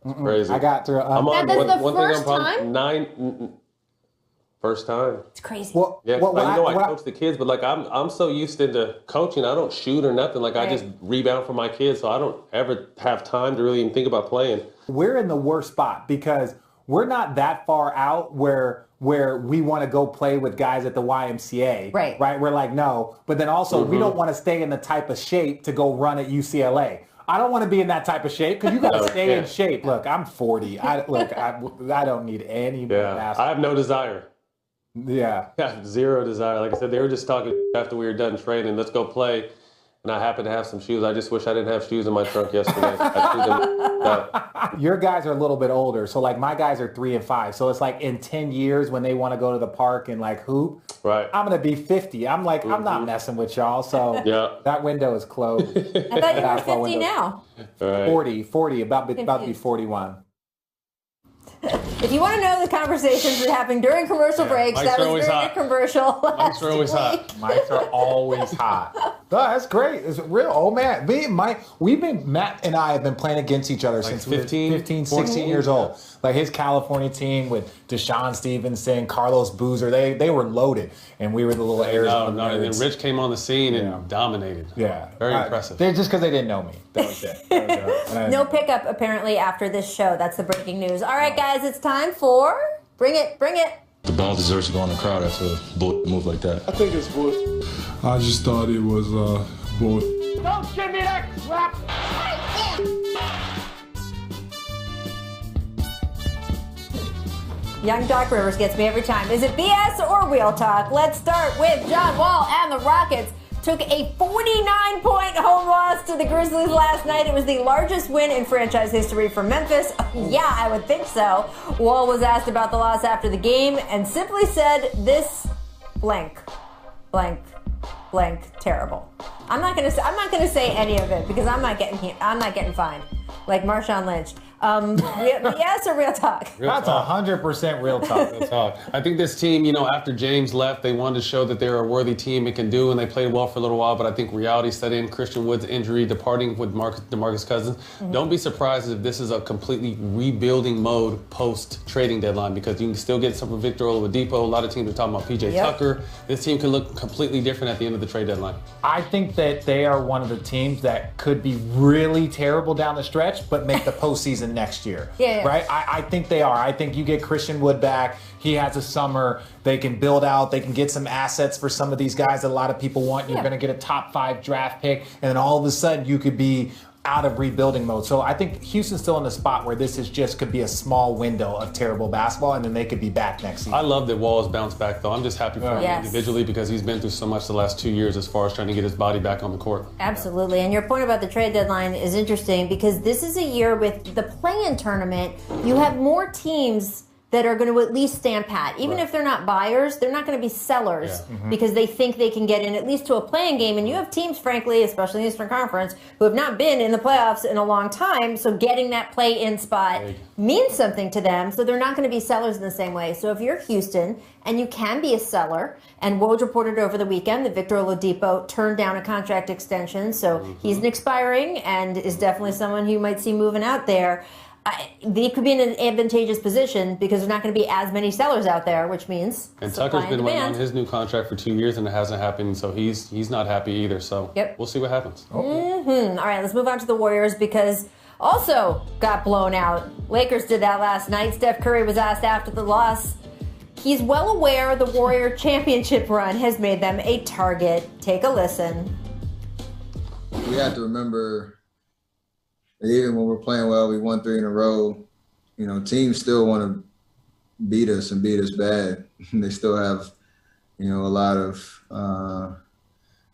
Crazy. I got through. I'm on That's the one first thing. I'm time? nine. First time. It's crazy. Well, Yeah, well, I coach the kids, but like I'm so used into coaching, I don't shoot or nothing. Like I just rebound for my kids, so I don't ever have time to really even think about playing. we're in the worst spot because we're not that far out where we want to go play with guys at the YMCA. Right. We're like, no. But then also we don't want to stay in the type of shape to go run at UCLA. I don't want to be in that type of shape because you got to stay in shape. Look, I'm 40. I don't need any more basketball. I have no desire. Yeah. I have zero desire. Like I said, they were just talking after we were done training. Let's go play. And I happen to have some shoes. I just wish I didn't have shoes in my trunk yesterday. I threw them out. Your guys are a little bit older. So like my guys are 3 and 5. So it's like in 10 years when they want to go to the park and like hoop, Right. I'm going to be 50. I'm like, I'm not messing with y'all. So that window is closed. I thought you were 50 now. Right. 40, about to be 41. If you want to know the conversations that happen during commercial breaks, that was during a commercial last Mics are always week. hot. Mics are always hot. Oh, that's great. It's real. Oh, man. Matt and I have been playing against each other since 15, 16 years old. Like his California team with Deshaun Stevenson, Carlos Boozer, they were loaded. And we were the little Arizona No, and then Rich came on the scene and dominated. Yeah. Very impressive. They're just because they didn't know me. That was it. No pickup, apparently, after this show. That's the breaking news. All right, guys, it's time for Bring It. The ball deserves to go in the crowd after a bull move like that. I think it's bull. I just thought it was bull. Don't give me that crap! Young Doc Rivers gets me every time. Is it BS or real talk? Let's start with John Wall and the Rockets. Took a 49-point home loss to the Grizzlies last night. It was the largest win in franchise history for Memphis. Yeah, I would think so. Wall was asked about the loss after the game and simply said this blank, terrible. I'm not gonna say any of it because I'm not getting fined like Marshawn Lynch. Yes or real talk? That's 100% real talk. Real talk. I think this team, after James left, they wanted to show that they're a worthy team. It can do, and they played well for a little while. But I think reality set in. Christian Wood's injury, departing with DeMarcus Cousins. Mm-hmm. Don't be surprised if this is a completely rebuilding mode post trading deadline because you can still get some from Victor Oladipo. A lot of teams are talking about PJ Tucker. This team can look completely different at the end of the trade deadline. I think that they are one of the teams that could be really terrible down the stretch, but make the postseason next year. Right? I think they are. I think you get Christian Wood back. He has a summer. They can build out. They can get some assets for some of these guys that a lot of people want. You're going to get a top 5 draft pick, and then all of a sudden you could be out of rebuilding mode. So I think Houston's still in the spot where this is just could be a small window of terrible basketball, and then they could be back next season. I love that Wall has bounced back, though. I'm just happy for him individually because he's been through so much the last 2 years as far as trying to get his body back on the court. Absolutely. And your point about the trade deadline is interesting because this is a year with the play-in tournament. You have more teams that are going to at least stand pat. Even if they're not buyers, they're not going to be sellers because they think they can get in at least to a play-in game. And you have teams, frankly, especially in the Eastern Conference, who have not been in the playoffs in a long time. So getting that play-in spot means something to them. So they're not going to be sellers in the same way. So if you're Houston and you can be a seller, and Woj reported over the weekend that Victor Oladipo turned down a contract extension. So he's an expiring and is definitely someone who you might see moving out there. They could be in an advantageous position because there's not going to be as many sellers out there, which means and Tucker's been waiting on his new contract for 2 years and it hasn't happened, so he's not happy either. So we'll see what happens. All right, let's move on to the Warriors because also got blown out. Lakers did that last night. Steph Curry was asked after the loss. He's well aware the Warrior championship run has made them a target. Take a listen. We have to remember, even when we're playing well, we won 3 in a row. Teams still want to beat us and beat us bad. They still have, a lot of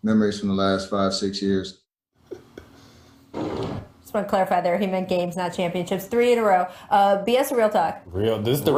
memories from the last 5-6 years. Just want to clarify there. He meant games, not championships. 3 in a row. BS or real talk? Real. This is the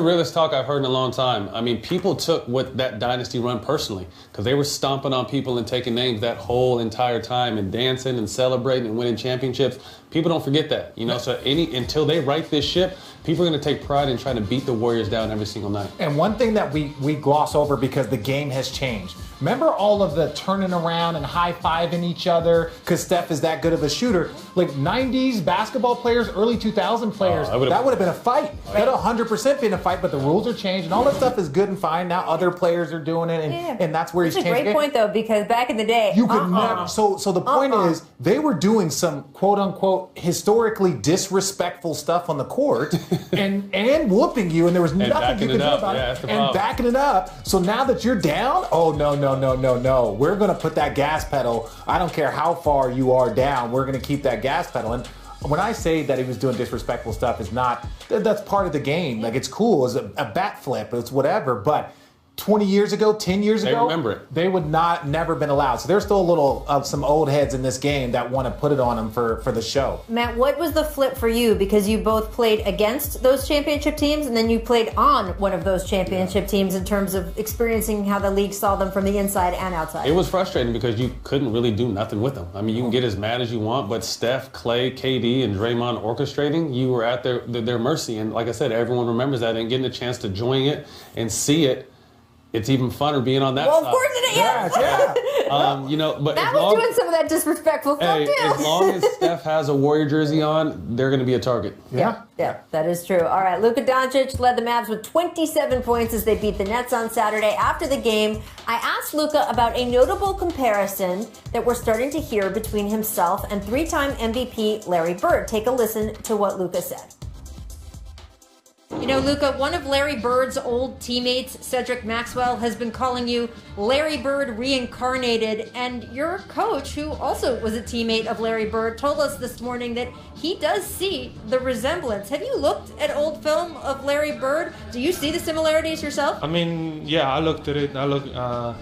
realest talk I've heard in a long time. I mean, people took that dynasty run personally because they were stomping on people and taking names that whole entire time and dancing and celebrating and winning championships. People don't forget that, So until they right this ship, people are going to take pride in trying to beat the Warriors down every single night. And one thing that we gloss over because the game has changed. Remember all of the turning around and high-fiving each other because Steph is that good of a shooter? Like 90s basketball players, early 2000 players, that would have been a fight. That 100% been a fight, but the rules are changed and all that stuff is good and fine. Now other players are doing it, and that's where he's changed. That's a great point, though, because back in the day, you could never. So the point is, they were doing some quote-unquote historically disrespectful stuff on the court and whooping you, and there was nothing you could do about it. And backing it up. So now that you're down, no. We're going to put that gas pedal. I don't care how far you are down. We're going to keep that gas pedal. And when I say that he was doing disrespectful stuff, that's part of the game. Like, it's cool. It's a bat flip. It's whatever. But 20 years ago, 10 years ago, remember it. They would never been allowed. So there's still a little of some old heads in this game that want to put it on them for the show. Matt, what was the flip for you? Because you both played against those championship teams and then you played on one of those championship teams in terms of experiencing how the league saw them from the inside and outside. It was frustrating because you couldn't really do nothing with them. I mean, you can get as mad as you want, but Steph, Clay, KD, and Draymond orchestrating, you were at their mercy. And like I said, everyone remembers that, and getting a chance to join it and see it, it's even funner being on that side. Well, of course it is. Yeah. But Matt was doing some of that disrespectful stuff, too. As long as Steph has a Warrior jersey on, they're going to be a target. Yeah, that is true. All right, Luka Doncic led the Mavs with 27 points as they beat the Nets on Saturday. After the game, I asked Luka about a notable comparison that we're starting to hear between himself and three-time MVP Larry Bird. Take a listen to what Luka said. Luka, one of Larry Bird's old teammates, Cedric Maxwell, has been calling you Larry Bird reincarnated. And your coach, who also was a teammate of Larry Bird, told us this morning that he does see the resemblance. Have you looked at old film of Larry Bird? Do you see the similarities yourself? I mean, yeah, I looked at it. I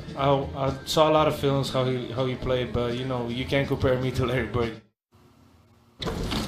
saw a lot of films how he played, but you can't compare me to Larry Bird.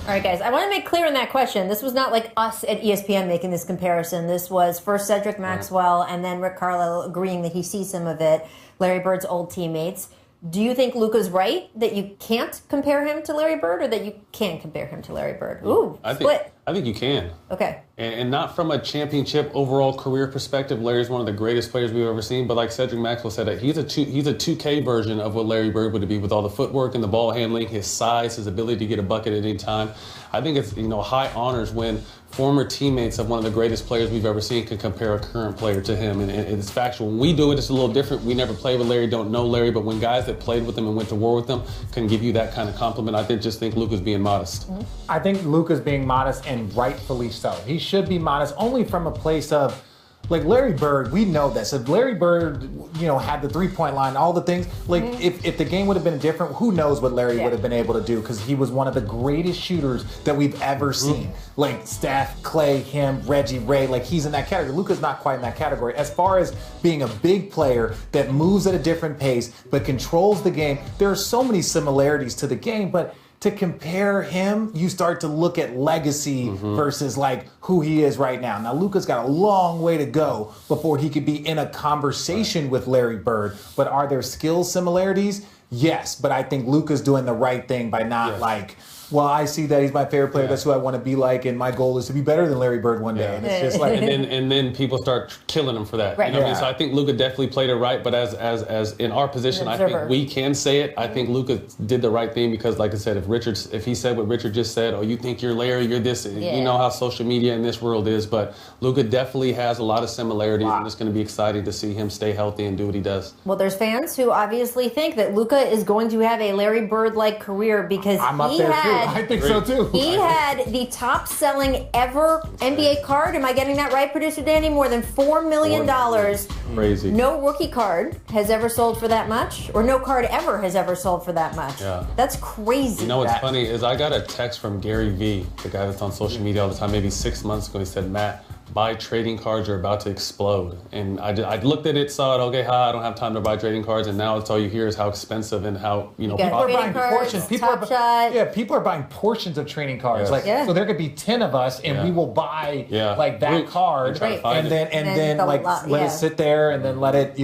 All right, guys, I want to make clear in that question, this was not like us at ESPN making this comparison. This was first Cedric Maxwell and then Rick Carlisle agreeing that he sees some of it, Larry Bird's old teammates. Do you think Luka's right that you can't compare him to Larry Bird or that you can compare him to Larry Bird? Ooh, split. I think you can. Okay. And not from a championship overall career perspective. Larry's one of the greatest players we've ever seen. But like Cedric Maxwell said, he's a 2K version of what Larry Bird would be with all the footwork and the ball handling, his size, his ability to get a bucket at any time. I think it's high honors when former teammates of one of the greatest players we've ever seen can compare a current player to him. And it's factual. When we do it, it's a little different. We never played with Larry, don't know Larry. But when guys that played with him and went to war with him can give you that kind of compliment, I just think Luka's being modest. I think Luka's being modest, and rightfully so. He should be modest only from a place of, like Larry Bird, we know this. If Larry Bird, had the three-point line, all the things, like if the game would have been different, who knows what Larry would have been able to do, because he was one of the greatest shooters that we've ever seen. Like Steph, Clay, him, Reggie, Ray, like he's in that category. Luka's not quite in that category. As far as being a big player that moves at a different pace but controls the game, there are so many similarities to the game, but to compare him, you start to look at legacy versus like who he is right now. Now, Luka's got a long way to go before he could be in a conversation with Larry Bird. But are there skill similarities? Yes, but I think Luka's doing the right thing by not well, I see that he's my favorite player. That's who I want to be like, and my goal is to be better than Larry Bird one day. And it's just like, and then people start killing him for that. Right. You know what I mean? So I think Luka definitely played it right. But as in our position, I think we can say it. I think Luka did the right thing because, like I said, if he said what Richard just said, you think you're Larry, you're this. You know how social media in this world is. But Luka definitely has a lot of similarities, and it's going to be exciting to see him stay healthy and do what he does. Well, there's fans who obviously think that Luka is going to have a Larry Bird-like career because I'm up there too. I think so too. He had the top-selling ever NBA card. Am I getting that right, producer Danny? More than $4 million. Crazy. No rookie card has ever sold for that much, or no card ever has ever sold for that much. Yeah. That's crazy. You know what's funny is I got a text from Gary Vee, the guy that's on social media all the time, maybe 6 months ago. He said, Matt, buy trading cards are about to explode. And I looked at it, saw it, okay, I don't have time to buy trading cards, and now it's all you hear is how expensive and how, people are buying portions. People are buying portions of trading cards. So there could be 10 of us, and we will buy like that card, and then let it sit there, and then let it,